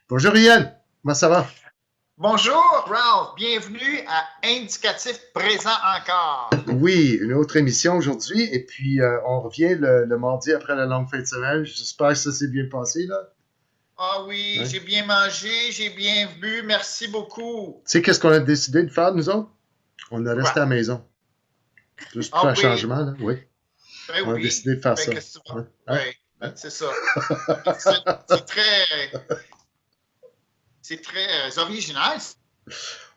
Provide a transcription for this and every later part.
Bonjour Yann, comment ça va? Bonjour, Ralph. Bienvenue à Indicatif présent encore. Oui, une autre émission aujourd'hui, et puis on revient le mardi après la longue fin de semaine. J'espère que ça s'est bien passé, là. Ah oui, Ouais. j'ai bien mangé, j'ai bien bu. Merci beaucoup. Tu sais, qu'est-ce qu'on a décidé de faire, nous autres? On a Quoi? resté à la maison. Juste pour Ah faire un oui, changement, là. Oui, ben on a oui. décidé de faire Ben ça. qu'est-ce que tu Hein? vas? Hein? Oui, Hein? c'est ça. C'est très original,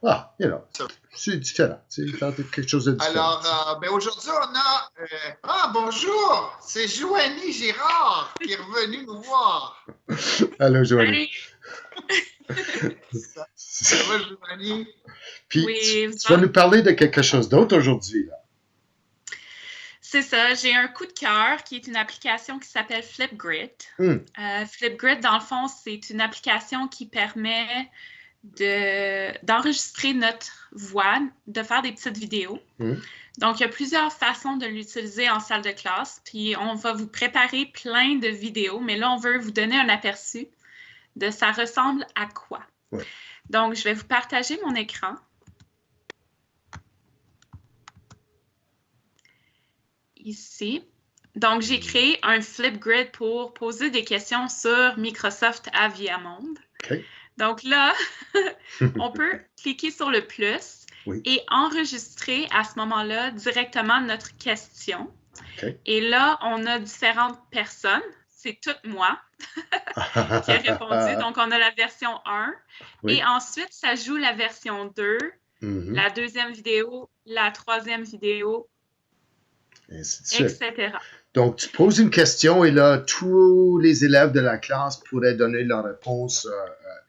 Ah, ça. c'est différent. Tu sais, faire quelque chose de différent. Tu sais. Alors, ben aujourd'hui, on a... Ah, bonjour! C'est Joanie Girard qui est revenue nous voir. Allô, Joanie. Salut! Ça va, Joanie? Puis, Oui, tu vas nous parler de quelque chose d'autre aujourd'hui, là. c'est ça. J'ai un coup de cœur qui est une application qui s'appelle Flipgrid. Hum, Flipgrid, dans le fond, c'est une application qui permet d'enregistrer notre voix, de faire des petites vidéos. hum. Donc, il y a plusieurs façons de l'utiliser en salle de classe. Puis, on va vous préparer plein de vidéos, mais là, on veut vous donner un aperçu de ça ressemble à quoi. Ouais. Donc, je vais vous partager mon écran. Ici. Donc, j'ai créé un Flipgrid pour poser des questions sur Microsoft Aviamonde. OK. Donc là, on peut cliquer sur le plus Oui. et enregistrer à ce moment-là directement notre question. OK. Et là, on a différentes personnes. C'est toute moi qui a répondu. Donc, on a la version 1. Oui. Et ensuite, ça joue la version 2, Mhm. la deuxième vidéo, la troisième vidéo, Ainsi de suite. etc. Donc, tu poses une question et là, tous les élèves de la classe pourraient donner leur réponse.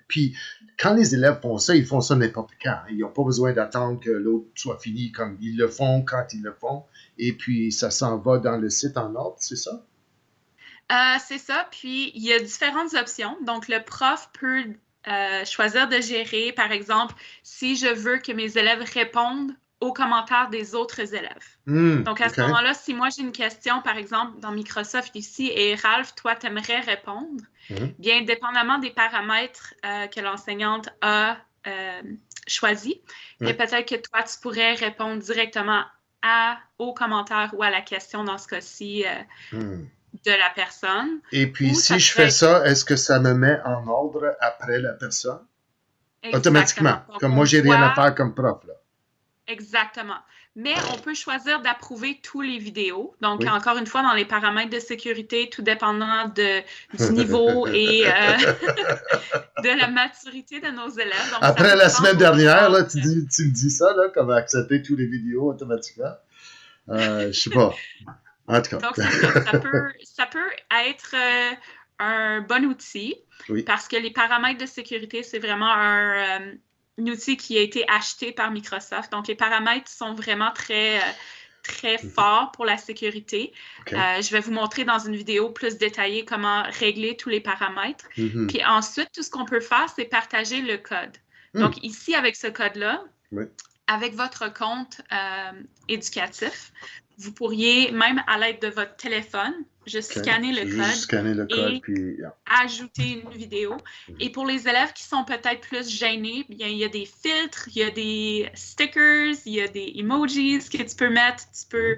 Puis, quand les élèves font ça, ils font ça n'importe quand. Ils n'ont pas besoin d'attendre que l'autre soit fini, comme ils le font quand ils le font. Et puis, ça s'en va dans le site en ordre, c'est ça? C'est ça. Puis, il y a différentes options. Donc, le prof peut choisir de gérer, par exemple, si je veux que mes élèves répondent aux commentaires des autres élèves. Donc, à ce OK. moment-là, si moi j'ai une question, par exemple, dans Microsoft ici, et Ralph, toi, tu aimerais répondre, Mhm. bien, dépendamment des paramètres que l'enseignante a choisis, bien, Ouais. peut-être que toi, tu pourrais répondre directement aux commentaires ou à la question, dans ce cas-ci, Hmm. de la personne. Et puis, Ou si ça je pourrait fais être ça, est-ce que ça me met en ordre après la personne? exactement. Automatiquement. Donc, Comme moi, on j'ai rien à voit faire comme prof, là. exactement. Mais on peut choisir d'approuver tous les vidéos. Donc, Oui. encore une fois, dans les paramètres de sécurité, tout dépendant du niveau et de la maturité de nos élèves. Donc, ça Après peut la prendre semaine au dernière, départ. là, tu me dis ça, là, comme accepter toutes les vidéos automatiquement. Je sais pas. En tout Donc, cas. c'est ça. Ça peut être un bon outil Oui. parce que les paramètres de sécurité, c'est vraiment un outil qui a été acheté par Microsoft. Donc, les paramètres sont vraiment très forts pour la sécurité. OK. Je vais vous montrer dans une vidéo plus détaillée comment régler tous les paramètres. Mhm. Puis ensuite, tout ce qu'on peut faire, c'est partager le code. Donc, ici, avec ce code-là, Oui. avec votre compte éducatif, vous pourriez, même à l'aide de votre téléphone, juste OK. scanner Je le vais juste code scanner le code, et puis... yeah. ajouter une vidéo. Et pour les élèves qui sont peut-être plus gênés, bien, il y a des filtres, il y a des stickers, il y a des emojis que tu peux mettre. Tu peux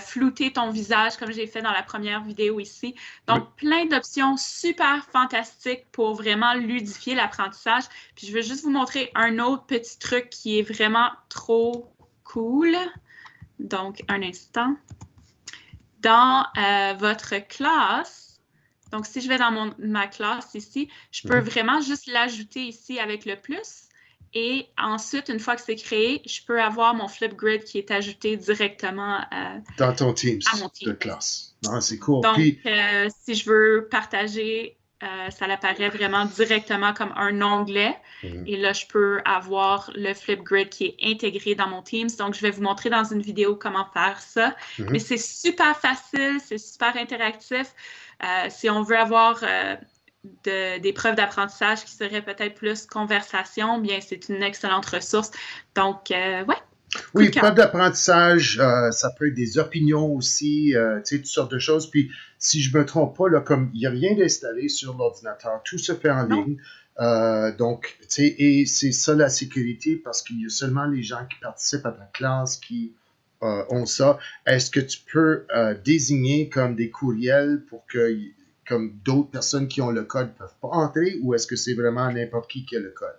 flouter ton visage, comme j'ai fait dans la première vidéo ici. Donc, plein d'options super fantastiques pour vraiment ludifier l'apprentissage. Puis, je veux juste vous montrer un autre petit truc qui est vraiment trop cool. Donc, un instant. Dans votre classe, donc si je vais dans ma classe ici, je peux vraiment juste l'ajouter ici avec le plus. Et ensuite, une fois que c'est créé, je peux avoir mon Flipgrid qui est ajouté directement Dans ton Teams à mon de Teams. classe. Non, c'est cool. Donc, Puis, si je veux partager, ça apparaît vraiment directement comme un onglet. Et là, je peux avoir le Flipgrid qui est intégré dans mon Teams. Donc, je vais vous montrer dans une vidéo comment faire ça. Mais c'est super facile, c'est super interactif. Si on veut avoir des preuves d'apprentissage qui seraient peut-être plus conversation, bien, c'est une excellente ressource. Donc, ouais. oui, preuve d'apprentissage, ça peut être des opinions aussi, tu sais, toutes sortes de choses. Puis, si je me trompe pas, là, comme il n'y a rien d'installé sur l'ordinateur, tout se fait en ligne. Donc, tu sais, et c'est ça la sécurité parce qu'il y a seulement les gens qui participent à ta classe qui ont ça. Est-ce que tu peux désigner comme des courriels pour que, comme d'autres personnes qui ont le code ne peuvent pas entrer ou est-ce que c'est vraiment n'importe qui a le code?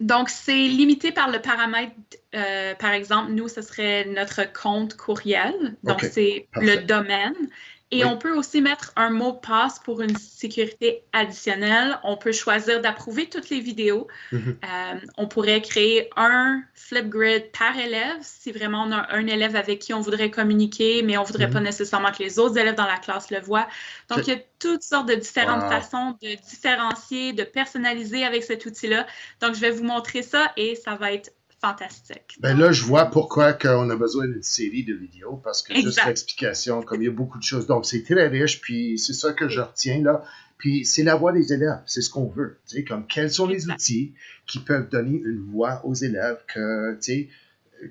Donc, c'est limité par le paramètre. Par exemple, nous, ce serait notre compte courriel. Donc, OK, c'est parfait. le domaine. Et Oui. on peut aussi mettre un mot de passe pour une sécurité additionnelle. On peut choisir d'approuver toutes les vidéos. Mhm. On pourrait créer un Flipgrid par élève si vraiment on a un élève avec qui on voudrait communiquer, mais on ne voudrait pas nécessairement que les autres élèves dans la classe le voient. Donc, il y a toutes sortes de différentes façons de différencier, de personnaliser avec cet outil-là. Donc, je vais vous montrer ça et ça va être fantastique. Ben là, je vois pourquoi on a besoin d'une série de vidéos, parce que juste Exact. l'explication, comme il y a beaucoup de choses. Donc, c'est très riche, puis c'est ça que je retiens là. Puis c'est la voix des élèves, c'est ce qu'on veut. Tu sais, comme quels sont les Exact. outils qui peuvent donner une voix aux élèves que, tu sais,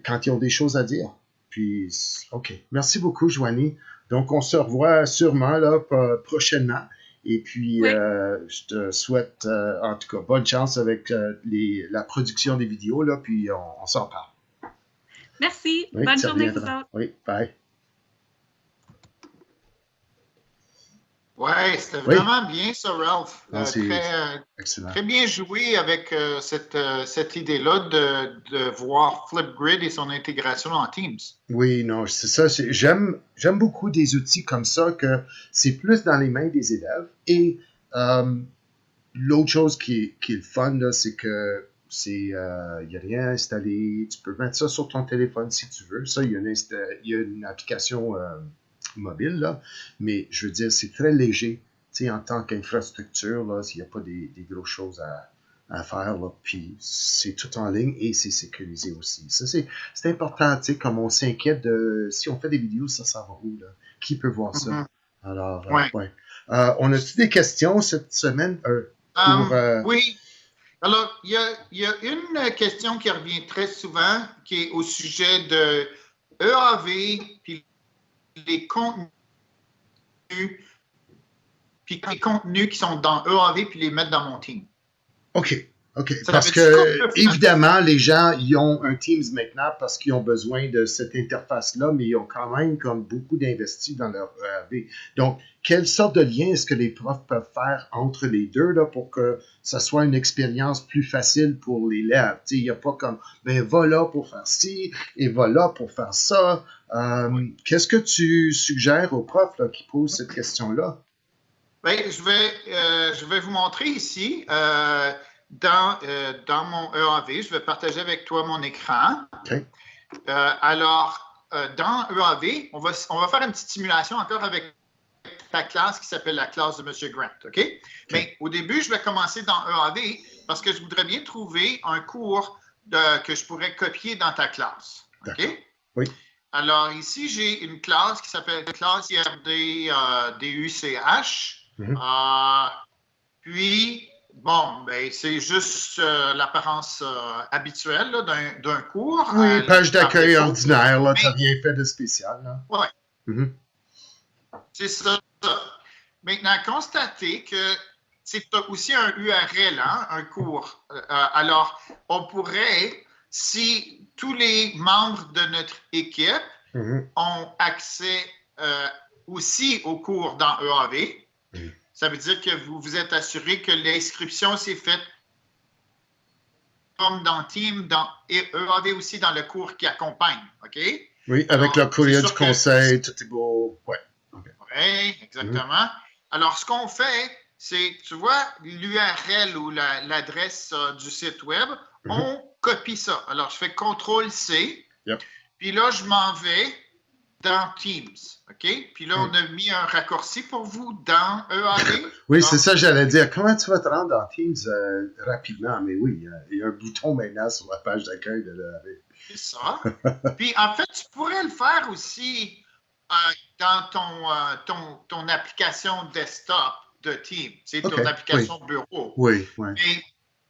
quand ils ont des choses à dire. Puis, OK. Merci beaucoup, Joanie. Donc, on se revoit sûrement là prochainement. Et puis, Oui. je te souhaite, en tout cas, bonne chance avec la production des vidéos, là, puis on s'en parle. Merci. Oui, Bonne ça journée, vous reviendra. autres. Oui, bye. Oui, c'était Oui. vraiment bien ça, Ralph. Non, c'est Très, excellent. très bien joué avec cette idée-là de voir Flipgrid et son intégration en Teams. Oui, non, c'est ça. J'aime beaucoup des outils comme ça, que c'est plus dans les mains des élèves. Et l'autre chose qui est le fun, là, c'est que il n'y a rien à installer. Tu peux mettre ça sur ton téléphone si tu veux. Ça, il y a une application mobile, là. Mais je veux dire, c'est très léger. Tu sais, en tant qu'infrastructure, là, il n'y a pas des grosses choses à faire, là. Puis c'est tout en ligne et c'est sécurisé aussi. Ça, c'est important, tu sais, comme on s'inquiète de si on fait des vidéos, ça va où, là? Qui peut voir ça? Alors, Ouais. ouais. On a-tu des questions cette semaine pour... Oui. Alors, il y a une question qui revient très souvent, qui est au sujet de EAV, puis les contenus, puis les contenus qui sont dans EAV, puis les mettre dans mon team. OK. Ça Parce veut dire qu'on que, peut faire- évidemment, les gens, ils ont un Teams maintenant parce qu'ils ont besoin de cette interface-là, mais ils ont quand même comme beaucoup d'investis dans leur EAV. Donc, quelle sorte de lien est-ce que les profs peuvent faire entre les deux là, pour que ça soit une expérience plus facile pour l'élève? Il n'y a pas comme, ben, va là pour faire ci et va là pour faire ça. Qu'est-ce que tu suggères aux profs là, qui posent cette question-là? Ben, je vais vous montrer ici. Dans mon EAV, je vais partager avec toi mon écran. Okay. Dans EAV, on va faire une petite simulation encore avec ta classe qui s'appelle la classe de M. Grant, OK? Mais au début, je vais commencer dans EAV parce que je voudrais bien trouver un cours que je pourrais copier dans ta classe, OK? Oui. Alors, ici, j'ai une classe qui s'appelle classe IRD DUCH. Puis, bon, ben, c'est juste l'apparence habituelle là, d'un cours. Oui, page d'accueil ordinaire, là, t'as rien fait de spécial, là. Oui. C'est ça. Maintenant, constatez que c'est aussi un URL, hein, un cours. Alors, on pourrait, si tous les membres de notre équipe ont accès aussi au cours dans EAV, ça veut dire que vous vous êtes assuré que l'inscription s'est faite comme dans Team, dans EAV aussi dans le cours qui accompagne, OK? Oui, avec le courrier du conseil, tout est beau. Ouais. Okay. Oui, exactement. Alors, ce qu'on fait, c'est, tu vois, l'URL ou l'adresse du site web, on copie ça. Alors, je fais CTRL-C, puis là, je m'en vais dans Teams, OK? Puis là, on a mis un raccourci pour vous dans EAV. Oui, c'est ça, j'allais dire. Comment tu vas te rendre dans Teams rapidement? Mais oui, il y a un bouton maintenant sur la page d'accueil de l'EAV. C'est ça. Puis, en fait, tu pourrais le faire aussi dans ton application desktop de Teams, ton application bureau. Oui.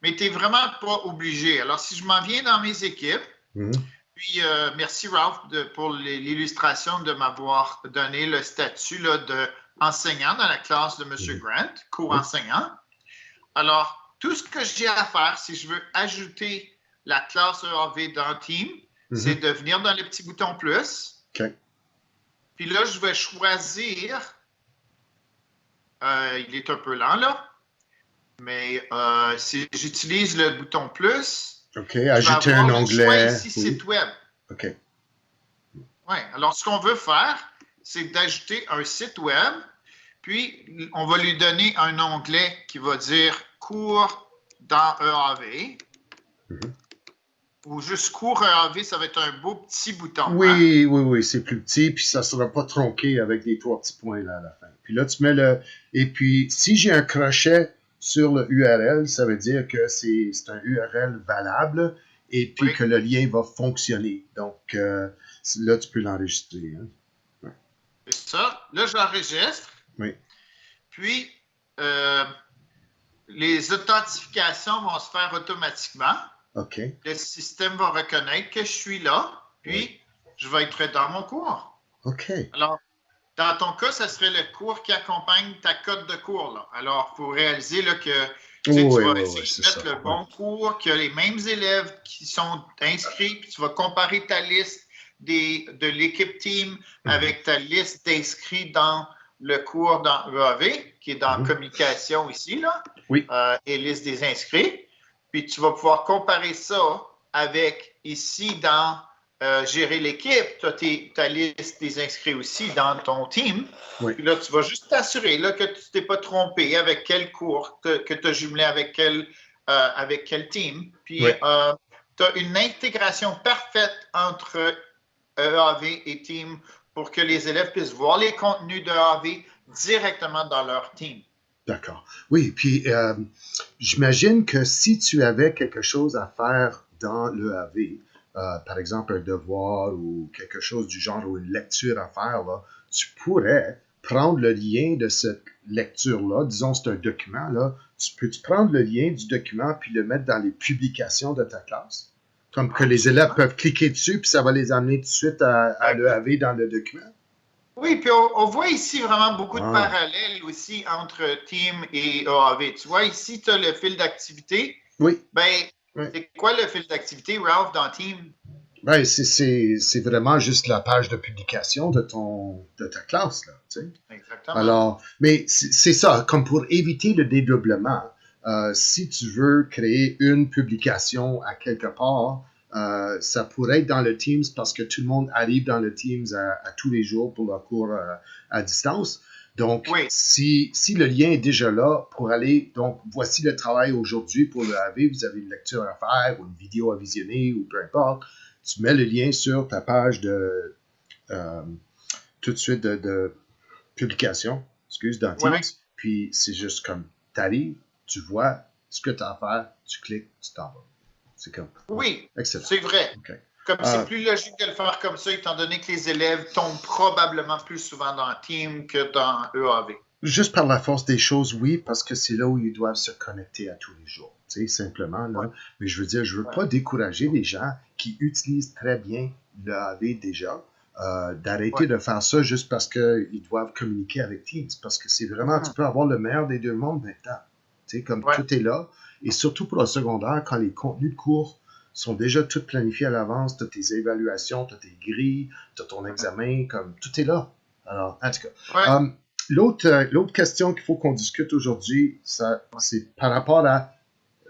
Mais tu n'es vraiment pas obligé. Alors, si je m'en viens dans mes équipes, puis merci Ralph pour l'illustration de m'avoir donné le statut d'enseignant dans la classe de M. Grant, co-enseignant. Alors, tout ce que j'ai à faire, si je veux ajouter la classe EAV dans Team, c'est de venir dans le petit bouton plus. OK. Puis là, je vais choisir. Il est un peu lent, là. Mais si j'utilise le bouton plus, OK, ajouter un onglet. Choix ici, site web. OK. Oui, alors ce qu'on veut faire, c'est d'ajouter un site web, puis on va lui donner un onglet qui va dire cours dans EAV. Ou juste cours EAV, ça va être un beau petit bouton. Oui, oui, c'est plus petit, puis ça ne sera pas tronqué avec des 3 petits points là à la fin. Puis là, tu mets le. Et puis, si j'ai un crochet sur le URL, ça veut dire que c'est un URL valable et puis que le lien va fonctionner. Donc, là, tu peux l'enregistrer. Hein? Ouais. C'est ça. Là, j'enregistre. Oui. Puis, les authentifications vont se faire automatiquement. OK. Le système va reconnaître que je suis là, puis je vais être dans mon cours. OK. Alors, dans ton cas, ça serait le cours qui accompagne ta cote de cours. Là. Alors, il faut réaliser là, que tu vas essayer de mettre le bon cours, qu'il y a les mêmes élèves qui sont inscrits, puis tu vas comparer ta liste de l'équipe team avec ta liste d'inscrits dans le cours dans EAV, qui est dans communication ici, là, et liste des inscrits. Puis tu vas pouvoir comparer ça avec ici dans gérer l'équipe. Tu as ta liste des inscrits aussi dans ton team. Oui. Puis là, tu vas juste t'assurer là, que tu ne t'es pas trompé avec quel cours que tu as jumelé avec quel team. Puis tu as une intégration parfaite entre EAV et team pour que les élèves puissent voir les contenus d'EAV directement dans leur team. D'accord. Oui, puis j'imagine que si tu avais quelque chose à faire dans l'EAV, par exemple un devoir ou quelque chose du genre ou une lecture à faire, là, tu pourrais prendre le lien de cette lecture-là, disons c'est un document, là, peux-tu prendre le lien du document puis le mettre dans les publications de ta classe? Comme que les élèves peuvent cliquer dessus puis ça va les amener tout de suite à l'EAV dans le document? Oui, puis on voit ici vraiment beaucoup de parallèles aussi entre Team et EAV. Tu vois, ici, tu as le fil d'activité. Oui. C'est quoi le fil d'activité, Ralph, dans Team? Ben, c'est vraiment juste la page de publication de ta classe, là, tu sais. Exactement. Alors, mais c'est ça, comme pour éviter le dédoublement, si tu veux créer une publication à quelque part, ça pourrait être dans le Teams parce que tout le monde arrive dans le Teams à tous les jours pour leur cours à distance. Donc, si le lien est déjà là pour aller, donc voici le travail aujourd'hui pour le AV, vous avez une lecture à faire ou une vidéo à visionner ou peu importe, tu mets le lien sur ta page de tout de suite de publication, dans Teams, puis c'est juste comme, tu arrives, tu vois ce que tu as à faire, tu cliques, tu t'en vas. C'est comme... Oui, excellent. C'est vrai. Okay. Comme c'est plus logique de le faire comme ça, étant donné que les élèves tombent probablement plus souvent dans Team que dans EAV. Juste par la force des choses, oui, parce que c'est là où ils doivent se connecter à tous les jours, tu sais, simplement, là. Mais je veux dire, je veux pas décourager les gens qui utilisent très bien l'EAV déjà, d'arrêter de faire ça juste parce qu'ils doivent communiquer avec Teams, parce que c'est vraiment, tu peux avoir le meilleur des deux mondes maintenant, tu sais, comme tout est là, et surtout pour le secondaire, quand les contenus de cours sont déjà tout planifiés à l'avance, tu as tes évaluations, tu as tes grilles, tu as ton examen, comme tout est là. Alors, en tout cas... L'autre question qu'il faut qu'on discute aujourd'hui, c'est par rapport à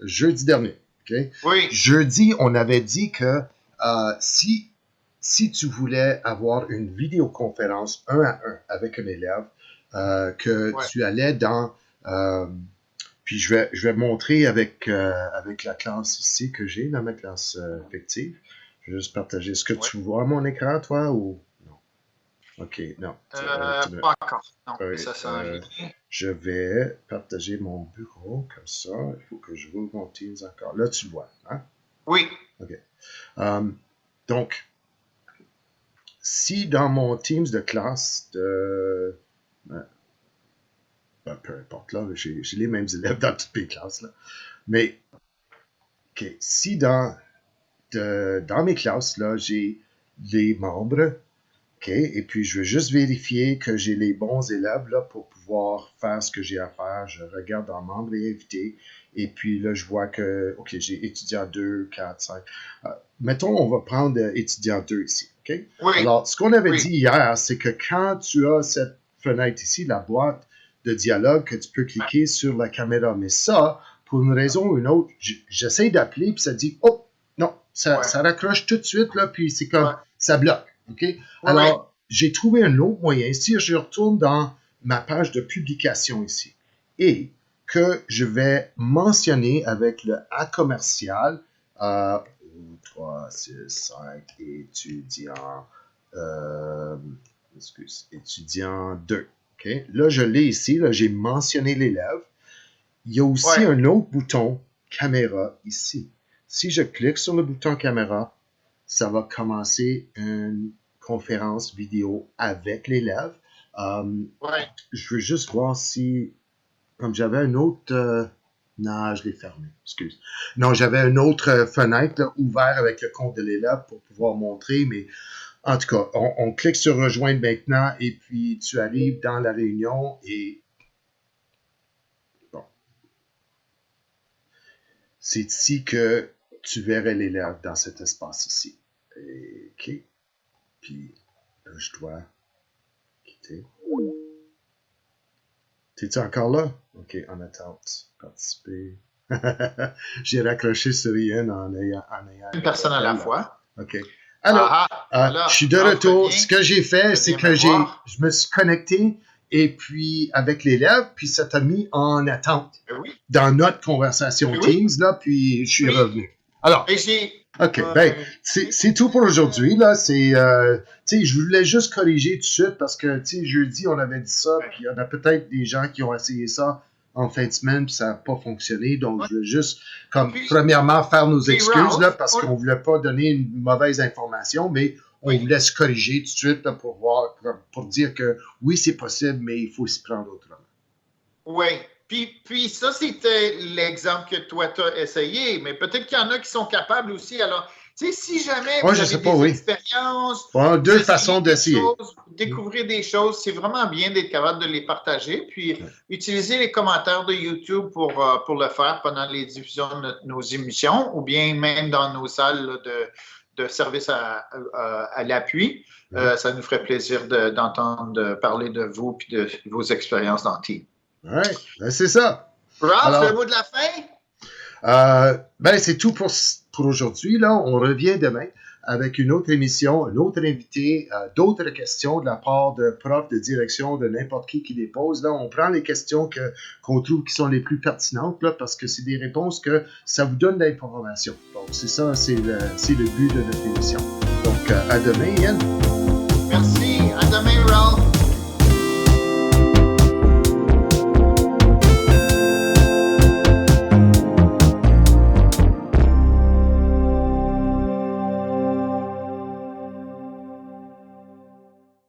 jeudi dernier. Okay? Oui. Jeudi, on avait dit que si tu voulais avoir une vidéoconférence 1 à 1 avec un élève, que tu allais dans... puis je vais montrer avec la classe ici que j'ai dans ma classe fictive. Je vais juste partager. Est-ce que tu vois mon écran, toi, ou... OK, non. Pas encore. Non, ça s'en vient. Je vais partager mon bureau comme ça. Il faut que je rouvre mon Teams encore. Là, tu le vois, hein? Oui. OK. Donc, si dans mon Teams de classe de... peu importe, là, j'ai les mêmes élèves dans toutes mes classes, là. Mais, OK, si dans mes classes, là, j'ai les membres OK, et puis je veux juste vérifier que j'ai les bons élèves là, pour pouvoir faire ce que j'ai à faire. Je regarde dans membres et invités, et puis là, je vois que, OK, j'ai étudiant 2, 4, 5. Mettons, on va prendre étudiant 2 ici, OK? Oui. Alors, ce qu'on avait Oui. dit hier, c'est que quand tu as cette fenêtre ici, la boîte de dialogue, que tu peux cliquer sur la caméra, mais ça, pour une raison ou une autre, j'essaie d'appeler, puis ça dit, oh, non, ça raccroche tout de suite, là, puis c'est comme, ça bloque. OK? Alors, j'ai trouvé un autre moyen. Si je retourne dans ma page de publication ici et que je vais mentionner avec le A commercial 3, 6, 5 étudiants étudiant 2. OK? Là, je l'ai ici. Là, j'ai mentionné l'élève. Il y a aussi un autre bouton caméra ici. Si je clique sur le bouton caméra, ça va commencer une conférence vidéo avec l'élève. Je veux juste voir si, comme j'avais un autre, non, je l'ai fermé, excuse. Non, j'avais une autre fenêtre là, ouverte avec le compte de l'élève pour pouvoir montrer, mais en tout cas, on clique sur rejoindre maintenant et puis tu arrives dans la réunion et bon. C'est ici que tu verrais l'élève dans cet espace ici. OK. Puis là, je dois quitter. T'es-tu encore là? OK, en attente. Participer. J'ai raccroché sur Ian en ayant une personne à la fois. OK. Alors, je suis de retour. Ce que j'ai fait, c'est que je me suis connecté et puis avec l'élève, puis ça t'a mis en attente dans notre conversation Teams, là, puis je suis revenu. Alors, OK, ben, c'est tout pour aujourd'hui, là. C'est, tu sais, je voulais juste corriger tout de suite parce que, tu sais, jeudi, on avait dit ça, puis il y en a peut-être des gens qui ont essayé ça en fin de semaine, puis ça n'a pas fonctionné. Donc, je veux juste, comme, premièrement, faire nos excuses, là, parce qu'on ne voulait pas donner une mauvaise information, mais on voulait se corriger tout de suite là, pour dire que oui, c'est possible, mais il faut s'y prendre autrement. Oui. Puis ça, c'était l'exemple que toi, tu as essayé, mais peut-être qu'il y en a qui sont capables aussi. Alors, tu sais, si jamais vous avez des expériences, deux façons d'essayer. Découvrir des choses, c'est vraiment bien d'être capable de les partager, puis utiliser les commentaires de YouTube pour le faire pendant les diffusions de nos émissions, ou bien même dans nos salles là, de service à l'appui. Ça nous ferait plaisir d'entendre parler de vous et de vos expériences dans Team. Oui, ben c'est ça. Ralph, le mot de la fin? Ben, c'est tout pour aujourd'hui. Là, on revient demain avec une autre émission, un autre invité, d'autres questions de la part de profs de direction, de n'importe qui les pose. Là, on prend les questions qu'on trouve qui sont les plus pertinentes là, parce que c'est des réponses que ça vous donne de l'information. Donc, c'est ça, c'est le but de notre émission. Donc, à demain, Yann. Merci. À demain, Ralph.